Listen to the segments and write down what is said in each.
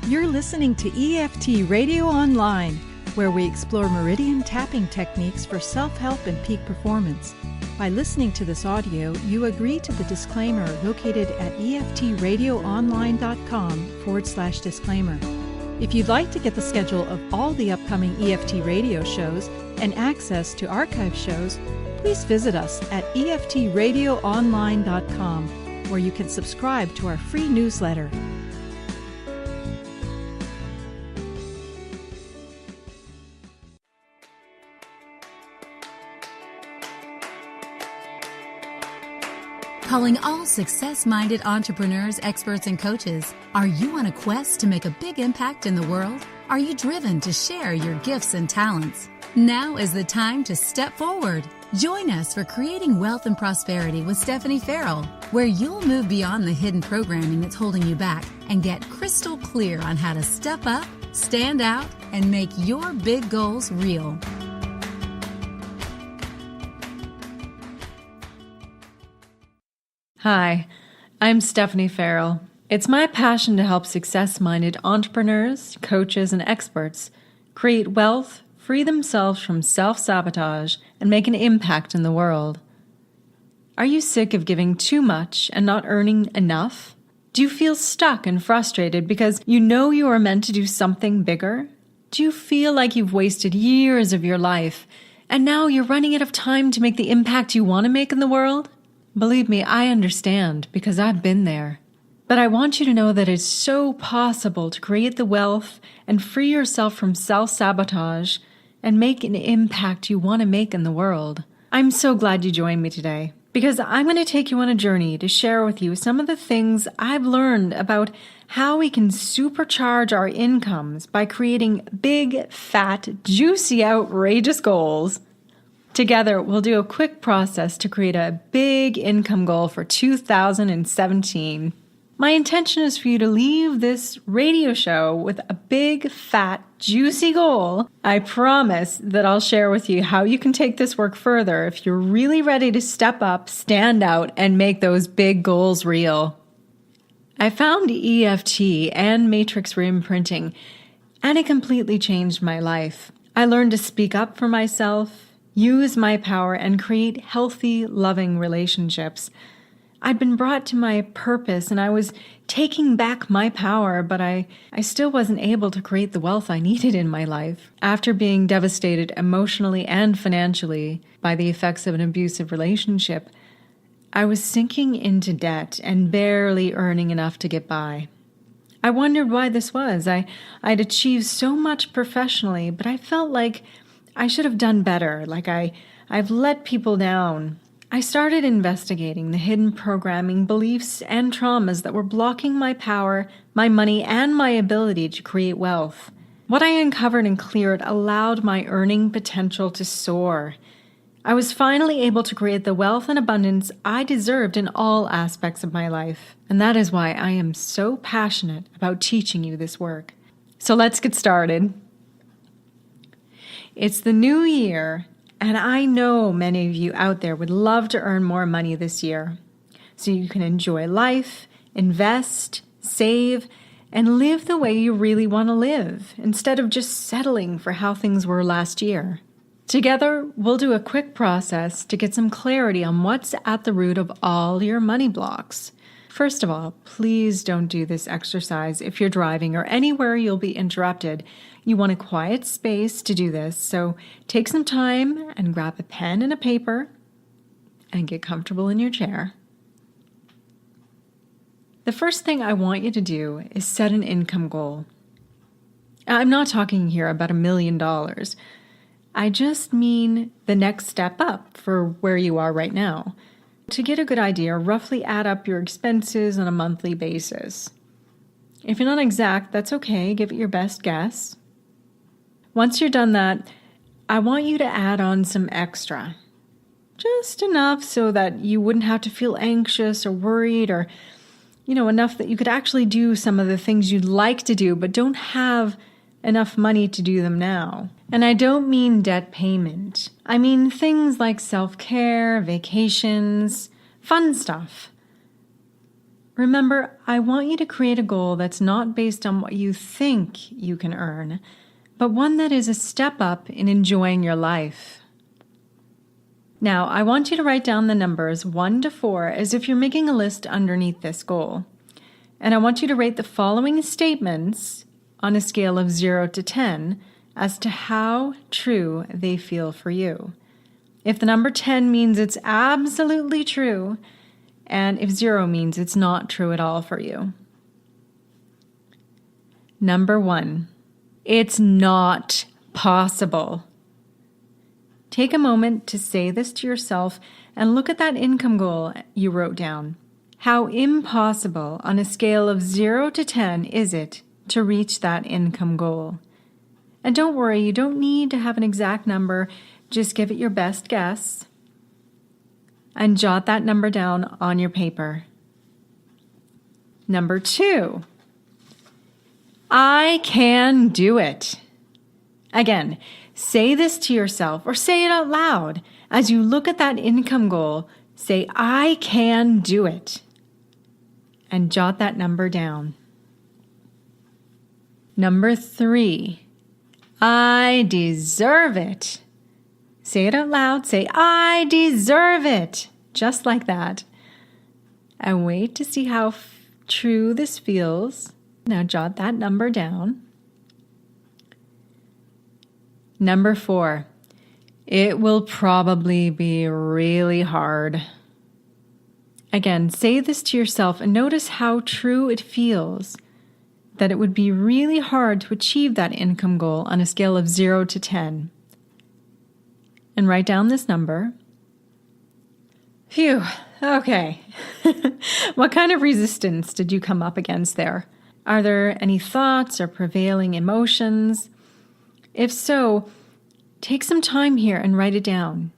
You're listening to EFT Radio Online, where we explore meridian tapping techniques for self-help and peak performance. By listening to this audio, you agree to the disclaimer located at eftradioonline.com/disclaimer. If you'd like to get the schedule of all the upcoming EFT radio shows and access to archive shows, please visit us at eftradioonline.com, where you can subscribe to our free newsletter. Calling all success-minded entrepreneurs, experts, and coaches. Are you on a quest to make a big impact in the world? Are you driven to share your gifts and talents? Now is the time to step forward. Join us for Creating Wealth and Prosperity with Stephanie Farrell, where you'll move beyond the hidden programming that's holding you back and get crystal clear on how to step up, stand out, and make your big goals real. Hi, I'm Stephanie Farrell. It's my passion to help success-minded entrepreneurs, coaches, and experts create wealth, free themselves from self-sabotage, and make an impact in the world. Are you sick of giving too much and not earning enough? Do you feel stuck and frustrated because you know you are meant to do something bigger? Do you feel like you've wasted years of your life and now you're running out of time to make the impact you want to make in the world? Believe me, I understand because I've been there. But I want you to know that it's so possible to create the wealth and free yourself from self-sabotage and make an impact you want to make in the world. I'm so glad you joined me today because I'm going to take you on a journey to share with you some of the things I've learned about how we can supercharge our incomes by creating big, fat, juicy, outrageous goals. Together, we'll do a quick process to create a big income goal for 2017. My intention is for you to leave this radio show with a big, fat, juicy goal. I promise that I'll share with you how you can take this work further if you're really ready to step up, stand out, and make those big goals real. I found EFT and matrix reimprinting, and it completely changed my life. I learned to speak up for myself, use my power, and create healthy, loving relationships. I'd been brought to my purpose and I was taking back my power, but I still wasn't able to create the wealth I needed in my life. After being devastated emotionally and financially by the effects of an abusive relationship, I was sinking into debt and barely earning enough to get by. I wondered why this was. I'd achieved so much professionally, but I felt like I should have done better, like I've let people down. I started investigating the hidden programming, beliefs, and traumas that were blocking my power, my money, and my ability to create wealth. What I uncovered and cleared allowed my earning potential to soar. I was finally able to create the wealth and abundance I deserved in all aspects of my life. And that is why I am so passionate about teaching you this work. So let's get started. It's the new year, and I know many of you out there would love to earn more money this year, so you can enjoy life, invest, save, and live the way you really want to live, instead of just settling for how things were last year. Together, we'll do a quick process to get some clarity on what's at the root of all your money blocks. First of all, please don't do this exercise if you're driving or anywhere you'll be interrupted. You want a quiet space to do this, so take some time and grab a pen and a paper and get comfortable in your chair. The first thing I want you to do is set an income goal. I'm not talking here about $1 million. I just mean the next step up for where you are right now. To get a good idea, roughly add up your expenses on a monthly basis. If you're not exact, that's okay. Give it your best guess. Once you're done that, I want you to add on some extra. Just enough so that you wouldn't have to feel anxious or worried, or, enough that you could actually do some of the things you'd like to do but don't have enough money to do them now. And I don't mean debt payment. I mean things like self-care, vacations, fun stuff. Remember, I want you to create a goal that's not based on what you think you can earn, but one that is a step up in enjoying your life. Now, I want you to write down the numbers 1 to 4 as if you're making a list underneath this goal. And I want you to rate the following statements on a scale of 0 to 10 as to how true they feel for you. If the number 10 means it's absolutely true, and if 0 means it's not true at all for you. Number 1, it's not possible. Take a moment to say this to yourself and look at that income goal you wrote down. How impossible on a scale of 0 to 10 is it to reach that income goal? And don't worry, you don't need to have an exact number. Just give it your best guess and jot that number down on your paper. Number 2, I can do it. Again, say this to yourself or say it out loud. As you look at that income goal, say, I can do it. And jot that number down. Number 3, I deserve it. Say it out loud. Say, I deserve it. Just like that. And wait to see how true this feels. Now jot that number down. Number 4, it will probably be really hard. Again, say this to yourself and notice how true it feels that it would be really hard to achieve that income goal on a scale of 0 to 10. And write down this number. Phew, okay. What kind of resistance did you come up against there? Are there any thoughts or prevailing emotions? If so, take some time here and write it down.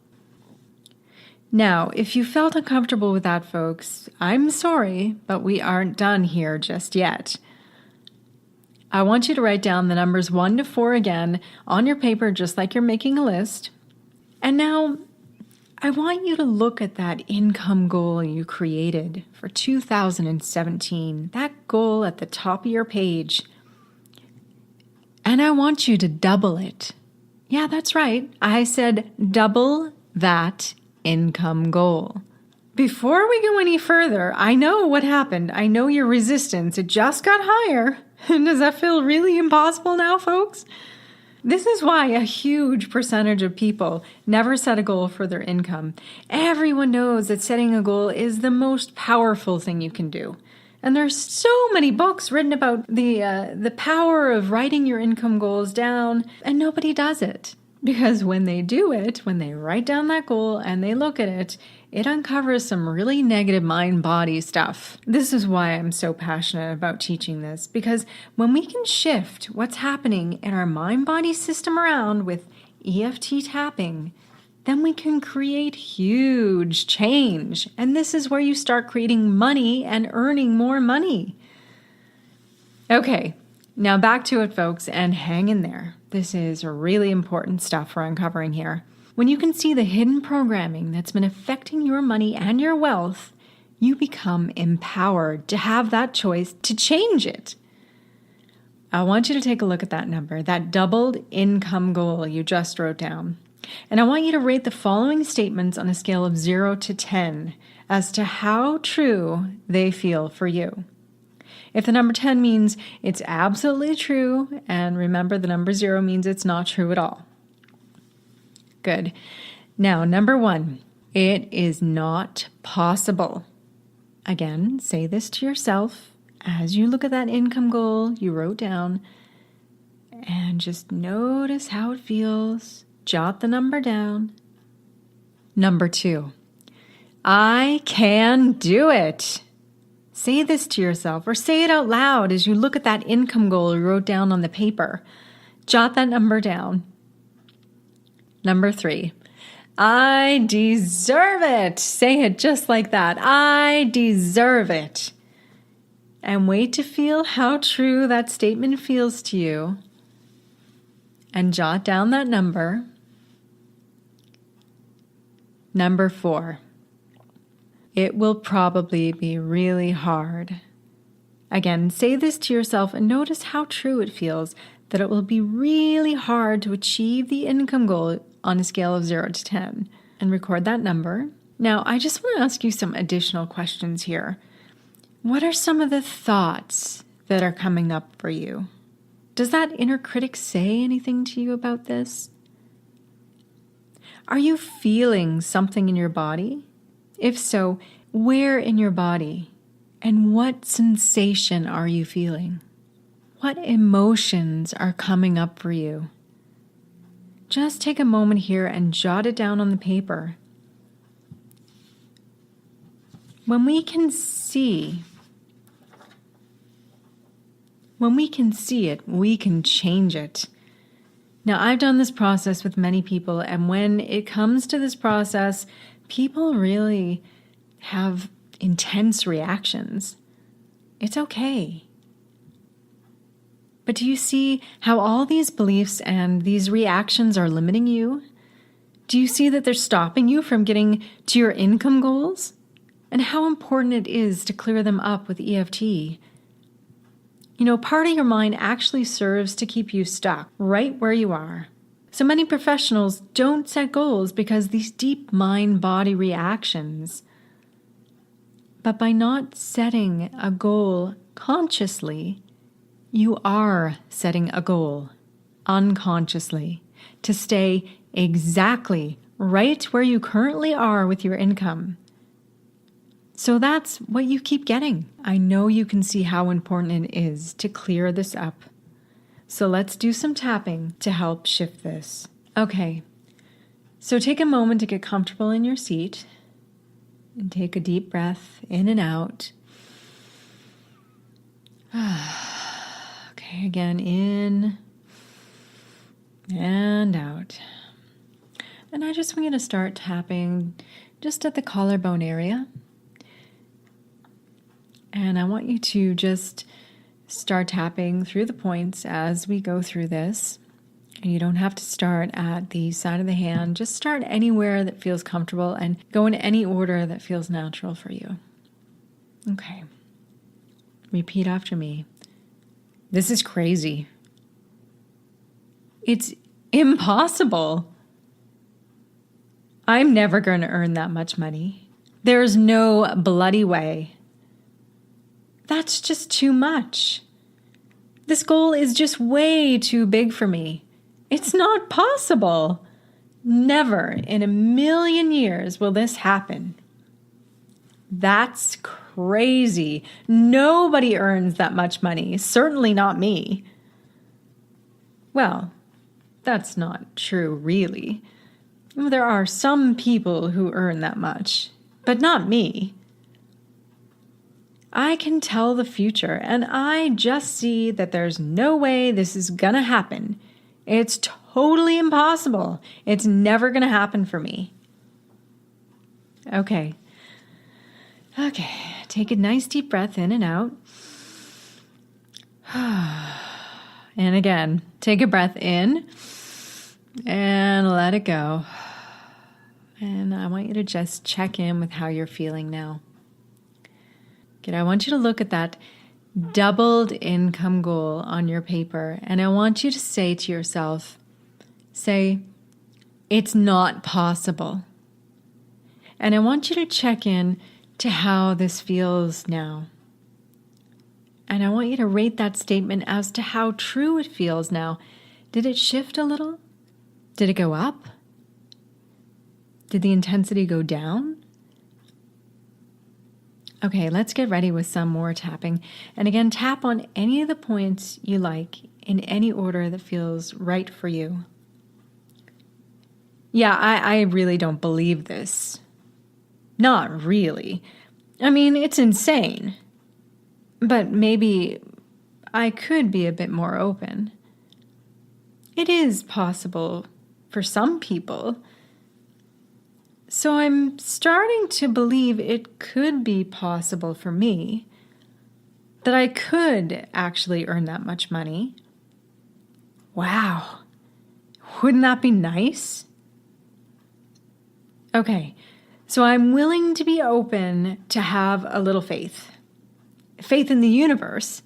Now, if you felt uncomfortable with that, folks, I'm sorry, but we aren't done here just yet. I want you to write down the numbers 1 to 4 again on your paper, just like you're making a list. And now, I want you to look at that income goal you created for 2017, that goal at the top of your page. And I want you to double it. Yeah, that's right. I said double that income goal. Before we go any further, I know what happened. I know your resistance. It just got higher. Does that feel really impossible now, folks? This is why a huge percentage of people never set a goal for their income. Everyone knows that setting a goal is the most powerful thing you can do. And there's so many books written about the power of writing your income goals down, and nobody does it. Because when they do it, when they write down that goal and they look at it, it uncovers some really negative mind-body stuff. This is why I'm so passionate about teaching this, because when we can shift what's happening in our mind-body system around with EFT tapping, then we can create huge change. And this is where you start creating money and earning more money. Okay, now back to it, folks, and hang in there. This is really important stuff we're uncovering here. When you can see the hidden programming that's been affecting your money and your wealth, you become empowered to have that choice to change it. I want you to take a look at that number, that doubled income goal you just wrote down. And I want you to rate the following statements on a scale of 0 to 10 as to how true they feel for you. If the number 10 means it's absolutely true, and remember the number 0 means it's not true at all. Good. Now, number 1, it is not possible. Again, say this to yourself as you look at that income goal you wrote down, and just notice how it feels. Jot the number down. Number 2, I can do it. Say this to yourself or say it out loud as you look at that income goal you wrote down on the paper. Jot that number down. Number 3, I deserve it. Say it just like that. I deserve it. And wait to feel how true that statement feels to you. And jot down that number. Number 4, it will probably be really hard. Again, say this to yourself and notice how true it feels that it will be really hard to achieve the income goal on a scale of 0 to 10. And record that number. Now, I just want to ask you some additional questions here. What are some of the thoughts that are coming up for you? Does that inner critic say anything to you about this? Are you feeling something in your body? If so, where in your body? And what sensation are you feeling? What emotions are coming up for you? Just take a moment here and jot it down on the paper. When we can see it, we can change it. Now, I've done this process with many people, and when it comes to this process, people really have intense reactions. It's okay. But do you see how all these beliefs and these reactions are limiting you? Do you see that they're stopping you from getting to your income goals? And how important it is to clear them up with EFT. Part of your mind actually serves to keep you stuck right where you are. So many professionals don't set goals because these deep mind-body reactions. But by not setting a goal consciously, you are setting a goal unconsciously to stay exactly right where you currently are with your income. So that's what you keep getting. I know you can see how important it is to clear this up. So let's do some tapping to help shift this. Okay, so take a moment to get comfortable in your seat and take a deep breath in and out. Okay, again, in and out. And I just want you to start tapping just at the collarbone area. And I want you to just start tapping through the points as we go through this. And you don't have to start at the side of the hand. Just start anywhere that feels comfortable and go in any order that feels natural for you. Okay. Repeat after me. This is crazy. It's impossible. I'm never going to earn that much money. There's no bloody way. That's just too much. This goal is just way too big for me. It's not possible. Never in a million years will this happen. That's crazy. Nobody earns that much money. Certainly not me. Well, that's not true, really. There are some people who earn that much, but not me. I can tell the future, and I just see that there's no way this is gonna happen. It's totally impossible. It's never gonna happen for me. Okay, take a nice deep breath in and out. And again, take a breath in and let it go. And I want you to just check in with how you're feeling now. Good. I want you to look at that doubled income goal on your paper, and I want you to say to yourself, it's not possible. And I want you to check in to how this feels now. And I want you to rate that statement as to how true it feels now. Did it shift a little? Did it go up? Did the intensity go down? Okay, let's get ready with some more tapping. And again, tap on any of the points you like in any order that feels right for you. Yeah, I really don't believe this. Not really. I mean, it's insane. But maybe I could be a bit more open. It is possible for some people. So I'm starting to believe it could be possible for me, that I could actually earn that much money. Wow, wouldn't that be nice? Okay, So I'm willing to be open to have a little faith. Faith in the universe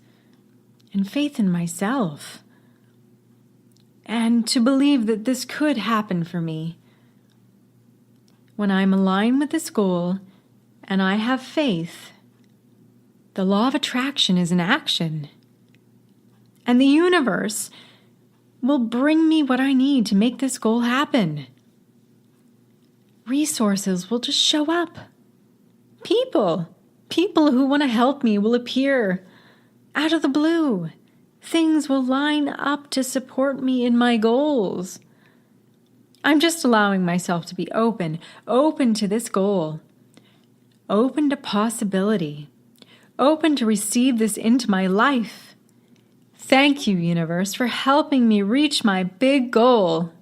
and faith in myself. And to believe that this could happen for me. When I'm aligned with this goal and I have faith, the law of attraction is in action. And the universe will bring me what I need to make this goal happen. Resources will just show up. People who want to help me will appear out of the blue. Things will line up to support me in my goals. I'm just allowing myself to be open to this goal, open to possibility, open to receive this into my life. Thank you, universe, for helping me reach my big goal.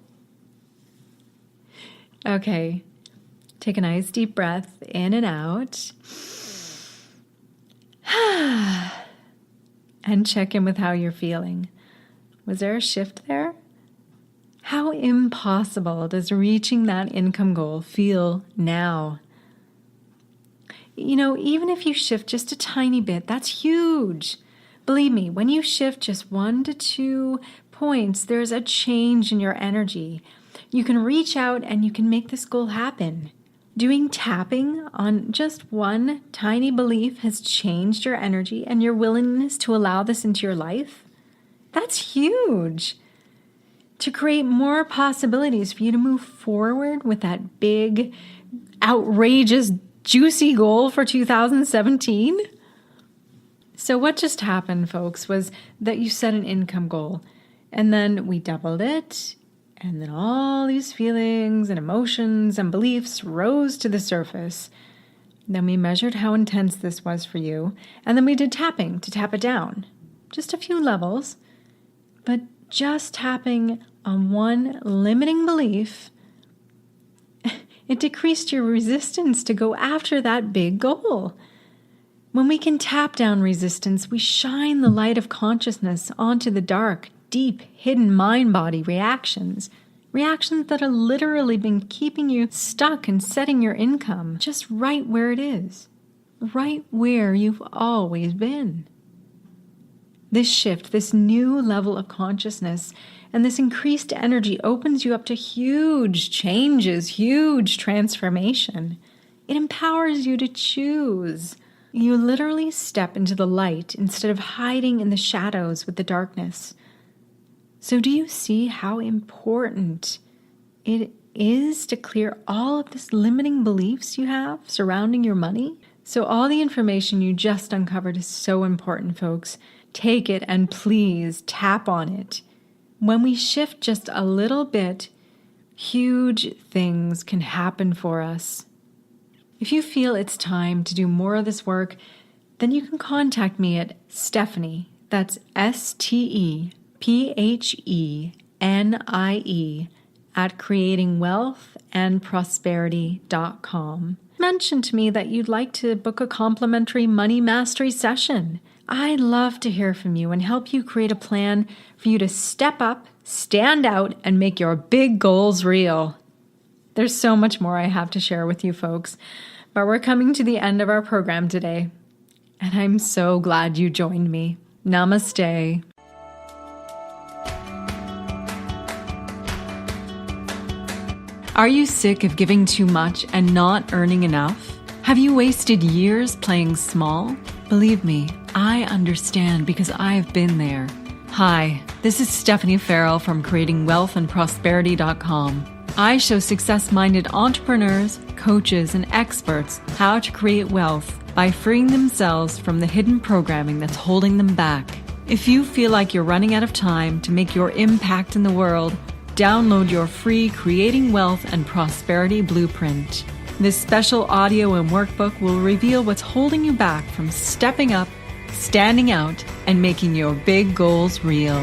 Okay. Take a nice deep breath in and out. And check in with how you're feeling. Was there a shift there? How impossible does reaching that income goal feel now? Even if you shift just a tiny bit, that's huge. Believe me, when you shift just 1 to 2 points, there's a change in your energy. You can reach out and you can make this goal happen. Doing tapping on just one tiny belief has changed your energy and your willingness to allow this into your life. That's huge. To create more possibilities for you to move forward with that big, outrageous, juicy goal for 2017. So what just happened, folks, was that you set an income goal and then we doubled it. And then all these feelings and emotions and beliefs rose to the surface. Then we measured how intense this was for you. And then we did tapping to tap it down. Just a few levels. But just tapping on one limiting belief, it decreased your resistance to go after that big goal. When we can tap down resistance, we shine the light of consciousness onto the dark, deep, hidden mind-body reactions that have literally been keeping you stuck and setting your income just right where it is, right where you've always been. This shift, this new level of consciousness, and this increased energy opens you up to huge changes, huge transformation. It empowers you to choose. You literally step into the light instead of hiding in the shadows with the darkness. So do you see how important it is to clear all of this limiting beliefs you have surrounding your money? So all the information you just uncovered is so important, folks. Take it and please tap on it. When we shift just a little bit, huge things can happen for us. If you feel it's time to do more of this work, then you can contact me at Stephanie, that's STEPHENIE at creatingwealthandprosperity.com. Mention to me that you'd like to book a complimentary money mastery session. I'd love to hear from you and help you create a plan for you to step up, stand out, and make your big goals real. There's so much more I have to share with you folks, but we're coming to the end of our program today, and I'm so glad you joined me. Namaste. Are you sick of giving too much and not earning enough? Have you wasted years playing small? Believe me, I understand because I've been there. Hi, this is Stephanie Farrell from creatingwealthandprosperity.com. I show success-minded entrepreneurs, coaches, and experts how to create wealth by freeing themselves from the hidden programming that's holding them back. If you feel like you're running out of time to make your impact in the world, download your free Creating Wealth and Prosperity Blueprint. This special audio and workbook will reveal what's holding you back from stepping up, standing out, and making your big goals real.